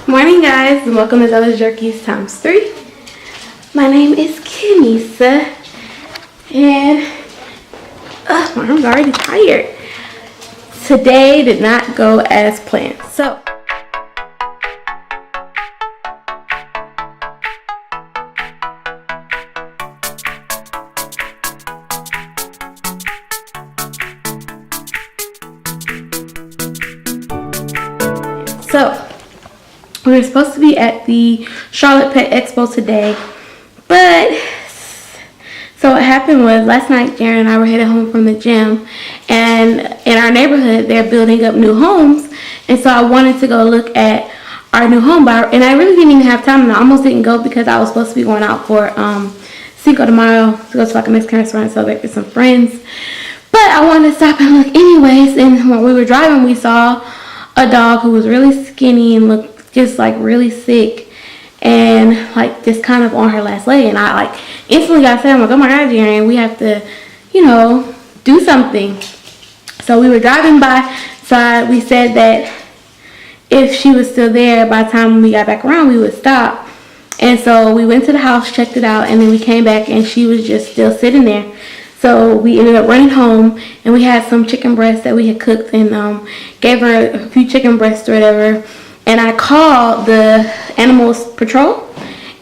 Morning, guys, and welcome to Zella's Jerkies times 3. My name is Kenisa, and my arm's already tired. Today did not go as planned. So we were supposed to be at the Charlotte Pet Expo today, but so what happened was last night Jaron and I were headed home from the gym, and in our neighborhood they're building up new homes, and so I wanted to go look at our new home, and I really didn't even have time, and I almost didn't go because I was supposed to be going out for Cinco de Mayo to go to like a Mexican restaurant and celebrate with some friends, but I wanted to stop and look anyways. And when we were driving, we saw a dog who was really skinny and looked just like really sick and like just kind of on her last leg, and I like instantly got sad. I'm like, oh my god, Jaron, we have to, do something. So we were driving by, so we said that if she was still there by the time we got back around, we would stop. And so we went to the house, checked it out, and then we came back and she was just still sitting there. So we ended up running home, and we had some chicken breasts that we had cooked, and gave her a few chicken breasts or whatever. And I called the animals patrol,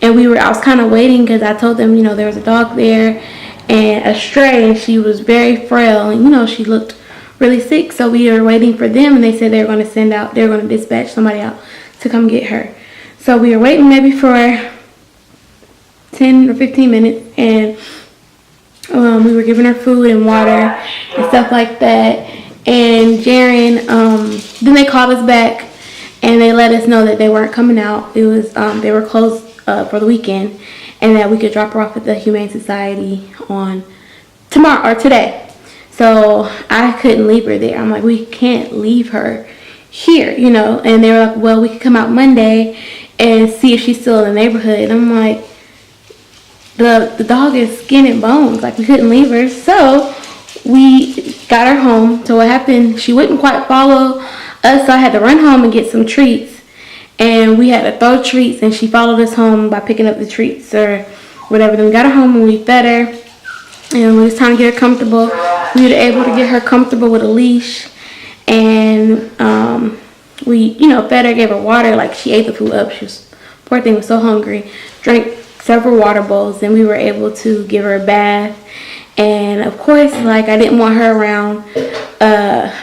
and I was kind of waiting because I told them, there was a dog there and a stray, and she was very frail, and she looked really sick. So we were waiting for them, and they said they were going to dispatch somebody out to come get her. So we were waiting maybe for 10 or 15 minutes, and we were giving her food and water and stuff like that. And Jaron, then they called us back, and they let us know that they weren't coming out. It was they were closed for the weekend, and that we could drop her off at the Humane Society on tomorrow or today. So I couldn't leave her there. I'm like, we can't leave her here, And they were like, well, we could come out Monday and see if she's still in the neighborhood. And I'm like, the dog is skin and bones. Like, we couldn't leave her. So we got her home. So what happened, she wouldn't quite follow us, so I had to run home and get some treats, and we had to throw treats, and she followed us home by picking up the treats or whatever. Then we got her home and we fed her, and when it was time to get her comfortable, we were able to get her comfortable with a leash, and we fed her, gave her water. Like, she ate the food up. Poor thing was so hungry. Drank several water bowls, and we were able to give her a bath. And of course, like, I didn't want her around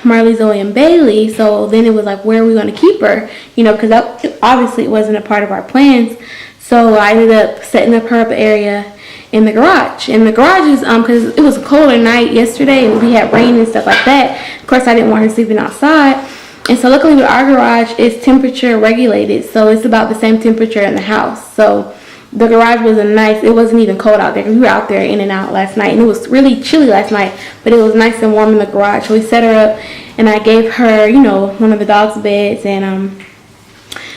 Marley, Zoe, and Bailey. So then it was like, where are we going to keep her? Because obviously it wasn't a part of our plans. So I ended up setting up her area in the garage. And the garage is because it was a colder night yesterday, and we had rain and stuff like that. Of course, I didn't want her sleeping outside. And so luckily with our garage, it's temperature regulated. So it's about the same temperature in the house. So the garage was it wasn't even cold out there. We were out there in and out last night, and it was really chilly last night, but it was nice and warm in the garage. So we set her up, and I gave her, one of the dog's beds, and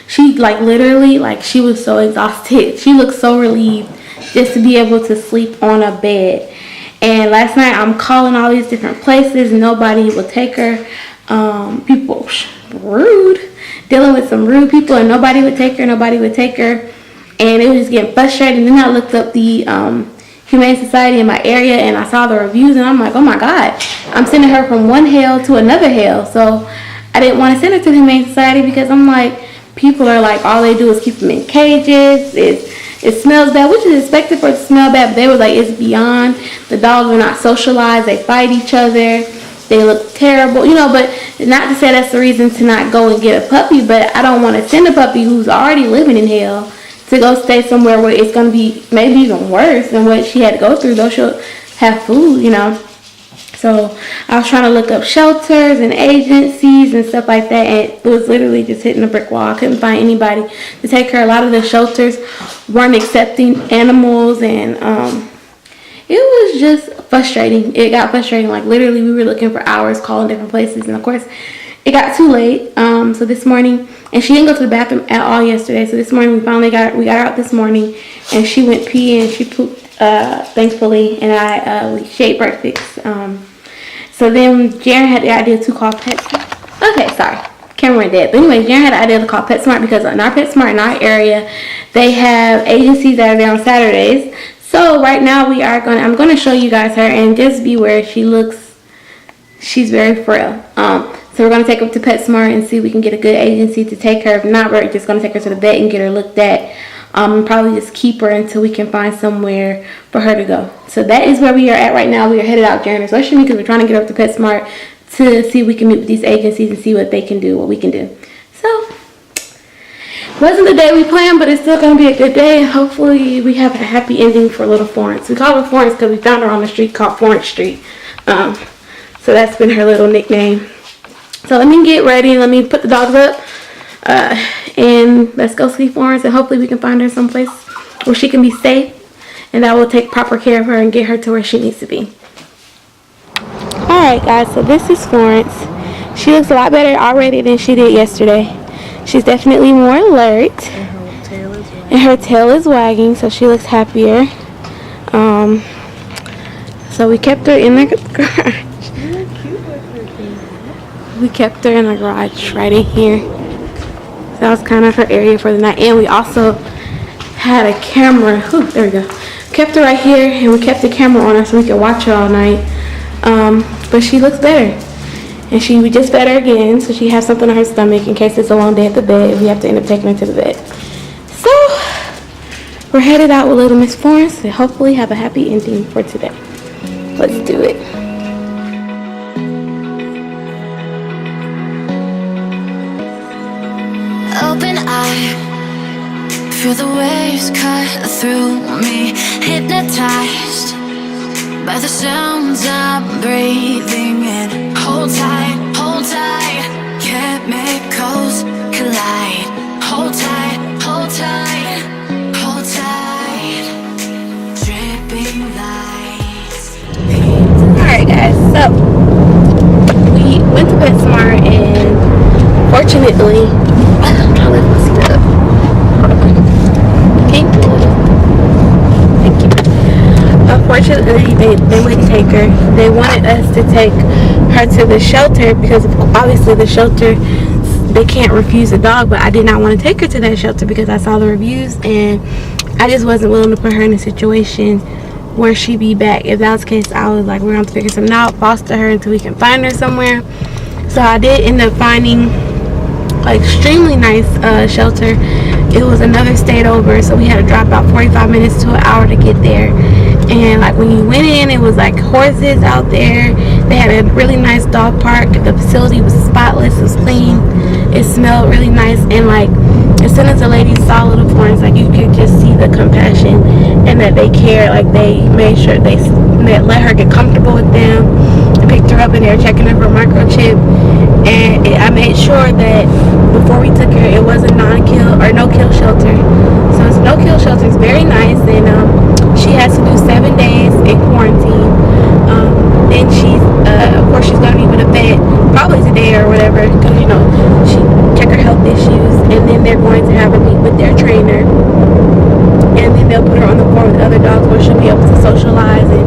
she, like, literally, like, she was so exhausted. She looked so relieved just to be able to sleep on a bed. And last night, I'm calling all these different places, and nobody will take her. People, rude, dealing with some rude people, and nobody would take her. And it was just getting frustrating. And then I looked up the Humane Society in my area, and I saw the reviews, and I'm like, oh my god, I'm sending her from one hell to another hell. So I didn't want to send her to the Humane Society because I'm like, people are like, all they do is keep them in cages. It smells bad, which is expected for it to smell bad, but they were like, it's beyond. The dogs are not socialized. They fight each other. They look terrible, but not to say that's the reason to not go and get a puppy, but I don't want to send a puppy who's already living in hell to go stay somewhere where it's going to be maybe even worse than what she had to go through, though she'll have food, So I was trying to look up shelters and agencies and stuff like that, and it was literally just hitting a brick wall. I couldn't find anybody to take her. A lot of the shelters weren't accepting animals, and it was just frustrating. It got frustrating. Like, literally, we were looking for hours, calling different places, and of course, it got too late. So this morning, and she didn't go to the bathroom at all yesterday. So this morning, we got her out this morning, and she went pee and she pooped, thankfully, and she ate breakfast. So then Jaron had the idea to call pets. Okay, sorry. camera went dead. But anyway, Jaren had an idea to call PetSmart because in our PetSmart in our area, they have agencies that are there on Saturdays. So right now I'm gonna show you guys her, and just beware, she's very frail. So we're gonna take her to PetSmart and see if we can get a good agency to take her. If not, we're just gonna take her to the vet and get her looked at. Probably just keep her until we can find somewhere for her to go. So that is where we are at right now. We are headed out. Jaren is rushing me because we're trying to get her to PetSmart to see if we can meet with these agencies and see what they can do, what we can do. So, wasn't the day we planned, but it's still going to be a good day. And hopefully we have a happy ending for little Florence. We call her Florence because we found her on the street called Florence Street. So that's been her little nickname. So let me get ready. Let me put the dogs up. And let's go see Florence, and hopefully we can find her someplace where she can be safe. And I will take proper care of her and get her to where she needs to be. Alright guys, so this is Florence. She looks a lot better already than she did yesterday. She's definitely more alert. And her tail is wagging, so she looks happier. So we kept her in the garage. We kept her in the garage right in here. So that was kind of her area for the night. And we also had a camera. Whew, there we go. Kept her right here, and we kept the camera on her so we could watch her all night. But she looks better, and we just fed her again, so she has something on her stomach in case it's a long day at the vet. We have to end up taking her to the vet. So we're headed out with little Miss Florence and hopefully have a happy ending for today. Let's do it. Open eye, feel the waves cut through me, hypnotized by the sounds I'm breathing in. Hold tight, chemicals collide. Hold tight, dripping lights. Alright guys, so we went to PetSmart, and fortunately, I'm trying to lift my seat up. Okay. Thank you. Unfortunately, they wouldn't take her. They wanted us to take her to the shelter because obviously the shelter, they can't refuse a dog, but I did not want to take her to that shelter because I saw the reviews, and I just wasn't willing to put her in a situation where she'd be back. If that was the case, I was like, we're going to have to figure something out, foster her until we can find her somewhere. So I did end up finding an extremely nice shelter. It was another state over, so we had to drive about 45 minutes to an hour to get there. And like when you went in, it was like horses out there. They had a really nice dog park. The facility was spotless, it was clean, it smelled really nice. And like as soon as the ladies saw little Florence, like you could just see the compassion and that they care. Like they made sure they let her get comfortable with them. They picked her up and they were checking her for microchip. And I made sure that before we took her, it was a no-kill shelter. So it's a no-kill shelter. It's very nice, and she has to do 7 days in quarantine. Then of course, she's gonna be with a vet probably today or whatever, because she check her health issues, and then they're going to have her meet with their trainer, and then they'll put her on the floor with other dogs where she'll be able to socialize and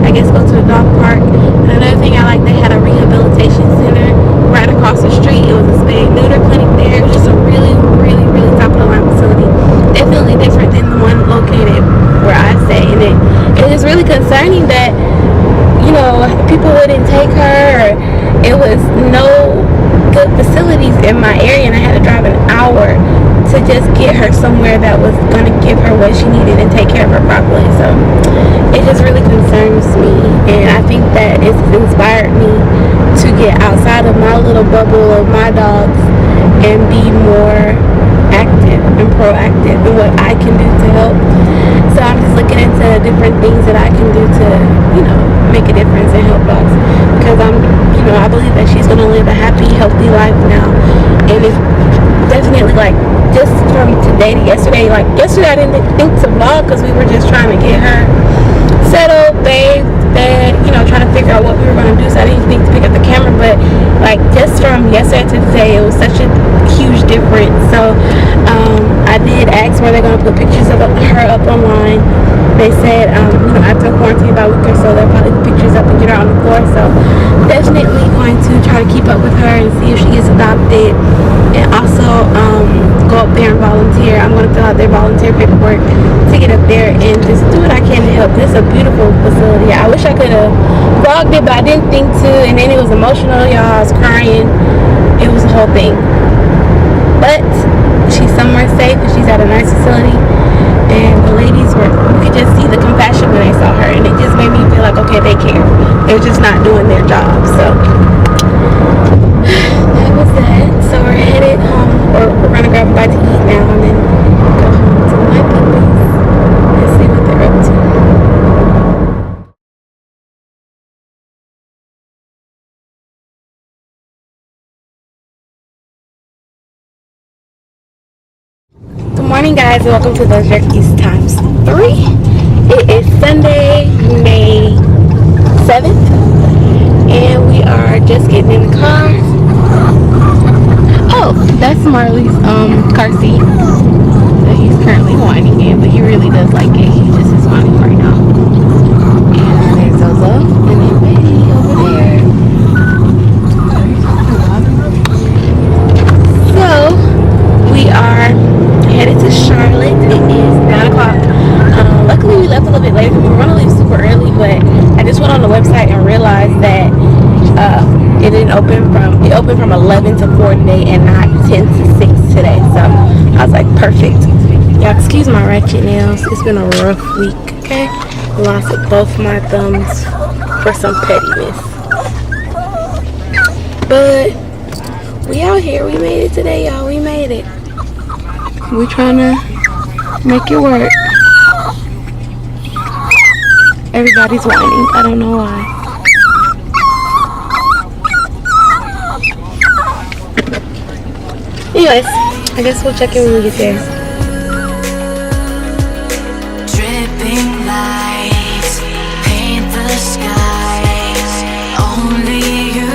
I guess go to the dog park. And another thing I like, they had a rehabilitation center right across the street. It was a spay and neuter clinic there. It was just a really, really, really top of the line facility. Definitely different than the one located where I stay. And it is really concerning that people wouldn't take her, or it was no good facilities in my area, and I had to drive an hour to just get her somewhere that was going to give her what she needed and take care of her properly. So it just really concerns me, and I think that it's inspired me to get outside of my little bubble of my dogs and be more active and proactive in what I can do to help. So I'm just looking into different things that I can do to, make a difference and help dogs, because I believe that she's going to live a happy, healthy life now. And it's definitely like just from today to yesterday. Like yesterday I didn't think to vlog because we were just trying to get her settled, bathed, fed, trying to figure out what we were going to do. So I didn't think to pick up the camera, but like just from yesterday to today, it was such a huge difference. So I did ask where they're going to put pictures of her up online. They said, after quarantine about a week or so, they'll probably put pictures up and get her on the floor. So definitely going to try to keep up with her and see if she gets adopted, and also go up there and volunteer. I'm going to fill out their volunteer paperwork to get up there and just do what I can to help. This is a beautiful facility. I wish I could have vlogged it, but I didn't think to, and then it was emotional, y'all. I was crying. It was a whole thing. But she's somewhere safe and she's at a nice facility, and the ladies were, you could just see the compassion when they saw her, and it just made me feel like, okay, they care. They're just not doing their job. So that was that. So we're headed home, or we're gonna grab a bite to eat now and then go home to my puppies and see what they're up to. Good morning, guys, and welcome to the Jerkies times 3. It is Sunday, May 7th, and we are just getting in the car. Oh, that's Marley's car seat that he's currently whining in, but he really does like it. He just is whining right now. And there's Zozo, and then Betty over there. So we are headed to Charlotte. It is 9 o'clock. Luckily we left a little bit later. We were going to leave super early, but I just went on the website and realized that it opened from 11 to 4 today and not 10 to 6 today. So I was like, perfect. Y'all excuse my ratchet nails. It's been a rough week, okay? Lost both my thumbs for some pettiness. But we out here. We made it today, y'all. We made it. We trying to make it work. Everybody's whining. I don't know why. Anyways, I guess we'll check in when we get there. Dripping lights paint the skies. Only you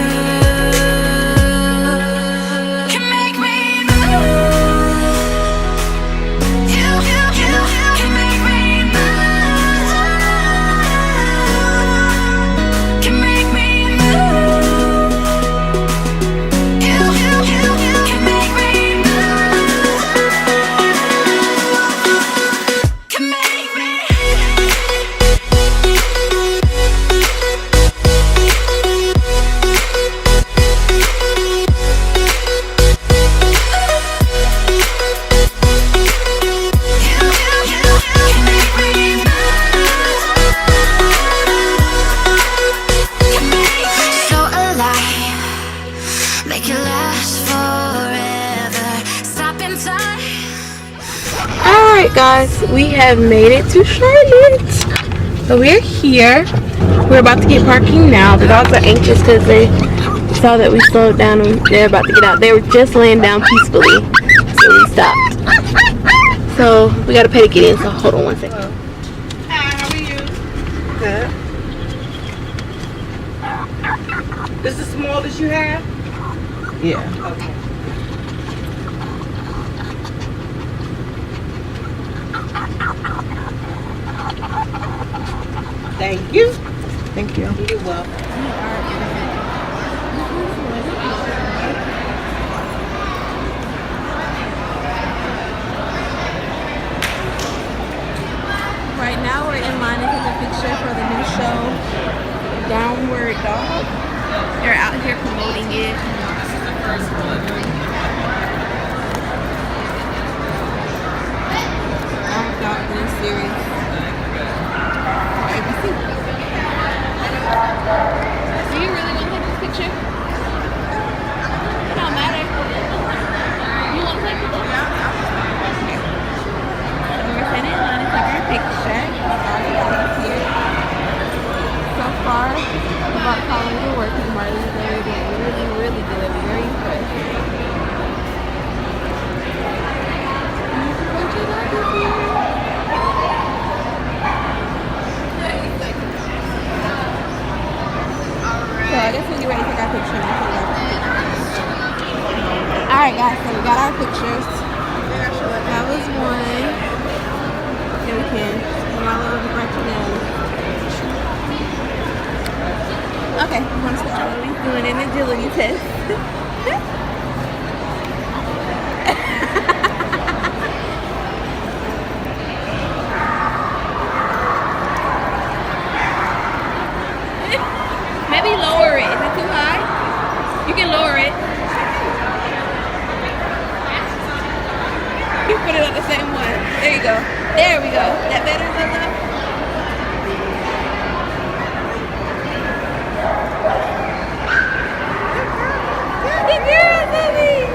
can make me move. You can make me move. Can make me move. You can make me move. Can make me. So alive, make it last forever. Stop in time. Alright guys, we have made it to Charlotte. So we're here. We're about to get parking now. The dogs are anxious because they saw that we slowed down and they're about to get out. They were just laying down peacefully, so we stopped. So we gotta pay to get in, so hold on one second. Hi, how are you? Good. This is the smallest you have? Yeah. Okay. Thank you. Thank you. You're welcome. Right now we're in line to take a picture for the new show, Downward Dog. They're out here promoting it. This is the first one. Downward Dog new series. ABC. Do you really want to take this picture? It don't matter. You want to take the picture? Okay. So we're standing in line to take our picture. So far, about following the work because Marley's really good. Really good. Very impressed. agility test. Maybe lower it. Is it too high? You can lower it. You put it on the same one. There you go. There we go. That better, Zozo? Good girl, Zoe.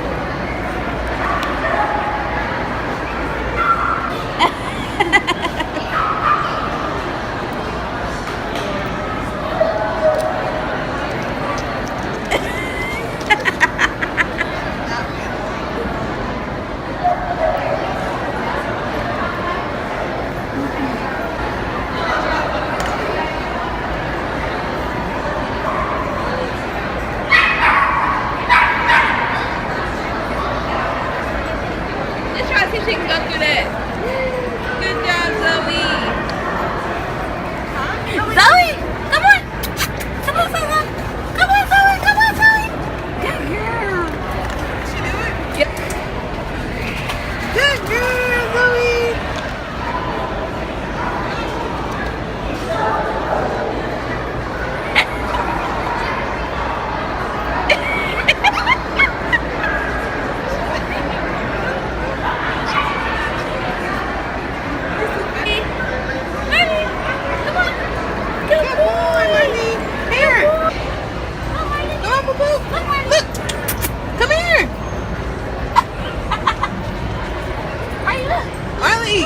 Let's try to see if she can go through that. Good job, Zoe. Zoe, come on. Come on, Zoe. Come on, Zoe. Come on, Zoe. Good girl. Did she do it? Yep. Good girl, Zoe. Good boy, Marlene. Here. Come on, Boo-Boo. Look. Come here. Marley.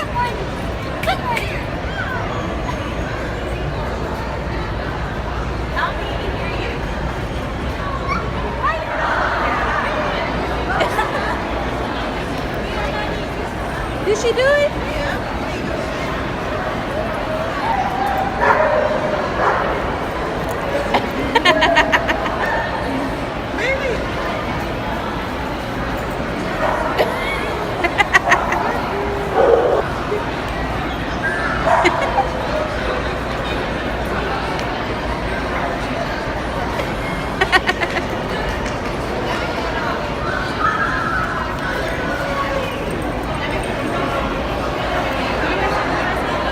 Did she do it?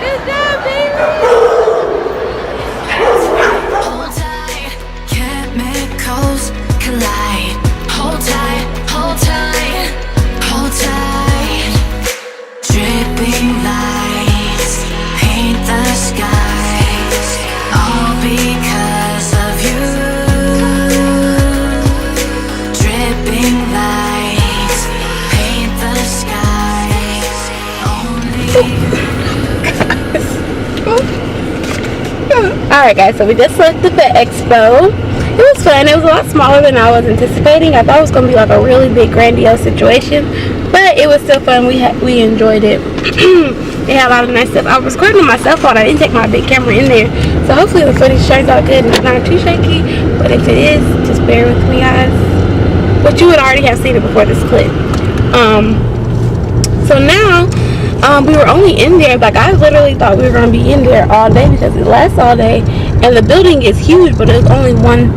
Good job, baby. Hold tight, chemicals collide. Hold tight, hold tight, hold tight. Dripping lights paint the skies, all because of you. Dripping lights paint the skies, only. Alright guys, so we just looked at the expo. It was fun. It was a lot smaller than I was anticipating. I thought it was going to be like a really big grandiose situation, but it was still fun. We enjoyed it. They had a lot of nice stuff. I was recording my cell phone. I didn't take my big camera in there, so hopefully the footage turns out good and it's not too shaky, but if it is, just bear with me guys. But you would already have seen it before this clip. So now we were only in there, like I literally thought we were going to be in there all day because it lasts all day, and the building is huge, but there's only one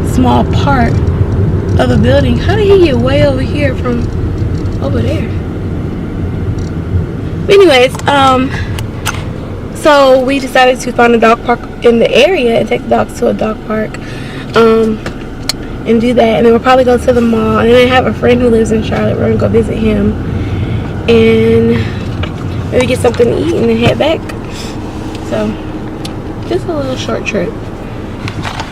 small part of the building. How did he get way over here from over there? But anyways, so we decided to find a dog park in the area and take the dogs to a dog park and do that, and then we'll probably go to the mall, and then I have a friend who lives in Charlotte. We're gonna go visit him and maybe get something to eat and then head back. So just a little short trip.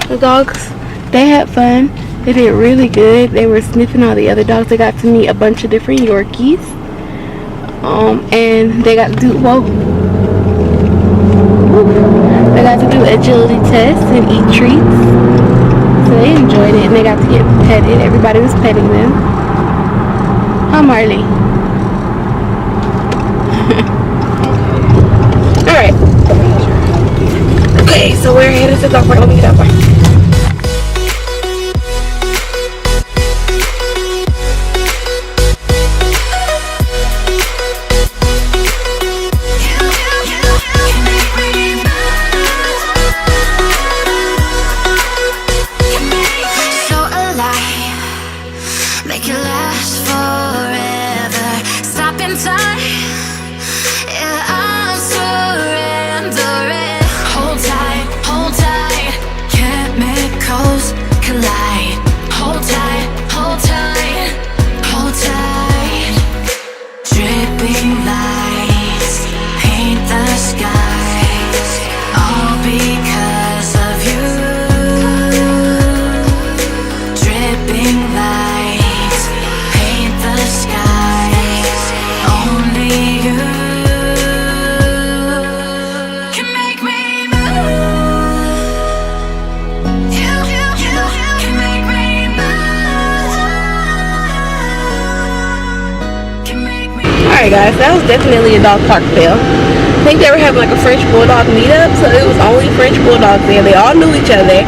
The dogs, they had fun. They did really good. They were sniffing all the other dogs. They got to meet a bunch of different Yorkies, and they got to do they got to do agility tests and eat treats. So they enjoyed it, and they got to get petted. Everybody was petting them. Huh, Marley? Alright. Okay, so we're headed to the dog park. Let me get out there. So tight. Yeah, I'm surrendering. Hold tight, chemicals collide. Hold tight, hold tight, hold tight. Dripping lights paint the skies, all because of you. Dripping lights paint the skies, only you can make me move. You can make me move. Can make me. Alright guys, that was definitely a dog park fail. I think they were having like a French Bulldog meetup, so it was only French Bulldogs there. They all knew each other.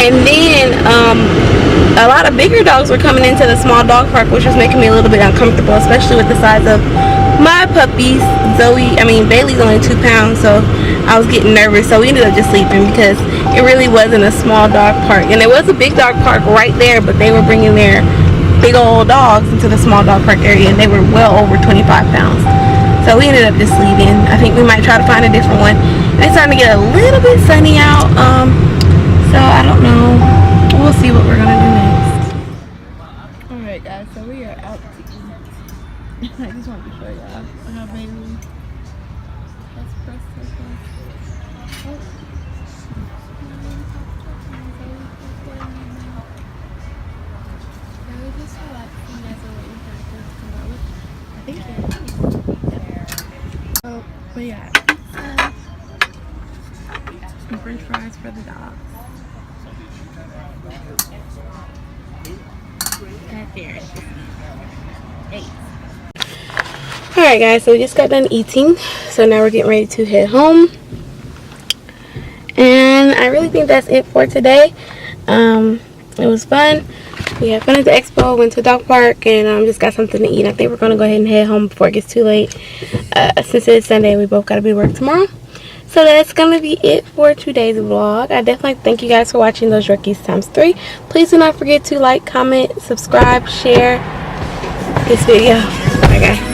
And then a lot of bigger dogs were coming into the small dog park, which was making me a little bit uncomfortable, especially with the size of my puppies. Bailey's only 2 pounds, so I was getting nervous. So we ended up just leaving because it really wasn't a small dog park. And there was a big dog park right there, but they were bringing their big old dogs into the small dog park area, and they were well over 25 pounds. So we ended up just leaving. I think we might try to find a different one. And it's starting to get a little bit sunny out, so I don't know. We'll see what we're gonna do next. Alright guys, so we are out to eat. I just wanted to show y'all how Bailey has pressed her face. But yeah, pizza and french fries for the dogs. Alright guys, so we just got done eating. So now we're getting ready to head home. And I really think that's it for today. It was fun. We had fun at the expo, went to the dog park, and just got something to eat. I think we're going to go ahead and head home before it gets too late. Since it's Sunday, we both got to be to work tomorrow. So that's going to be it for today's vlog. I definitely thank you guys for watching those rookies ×3. Please do not forget to like, comment, subscribe, share this video. Bye guys.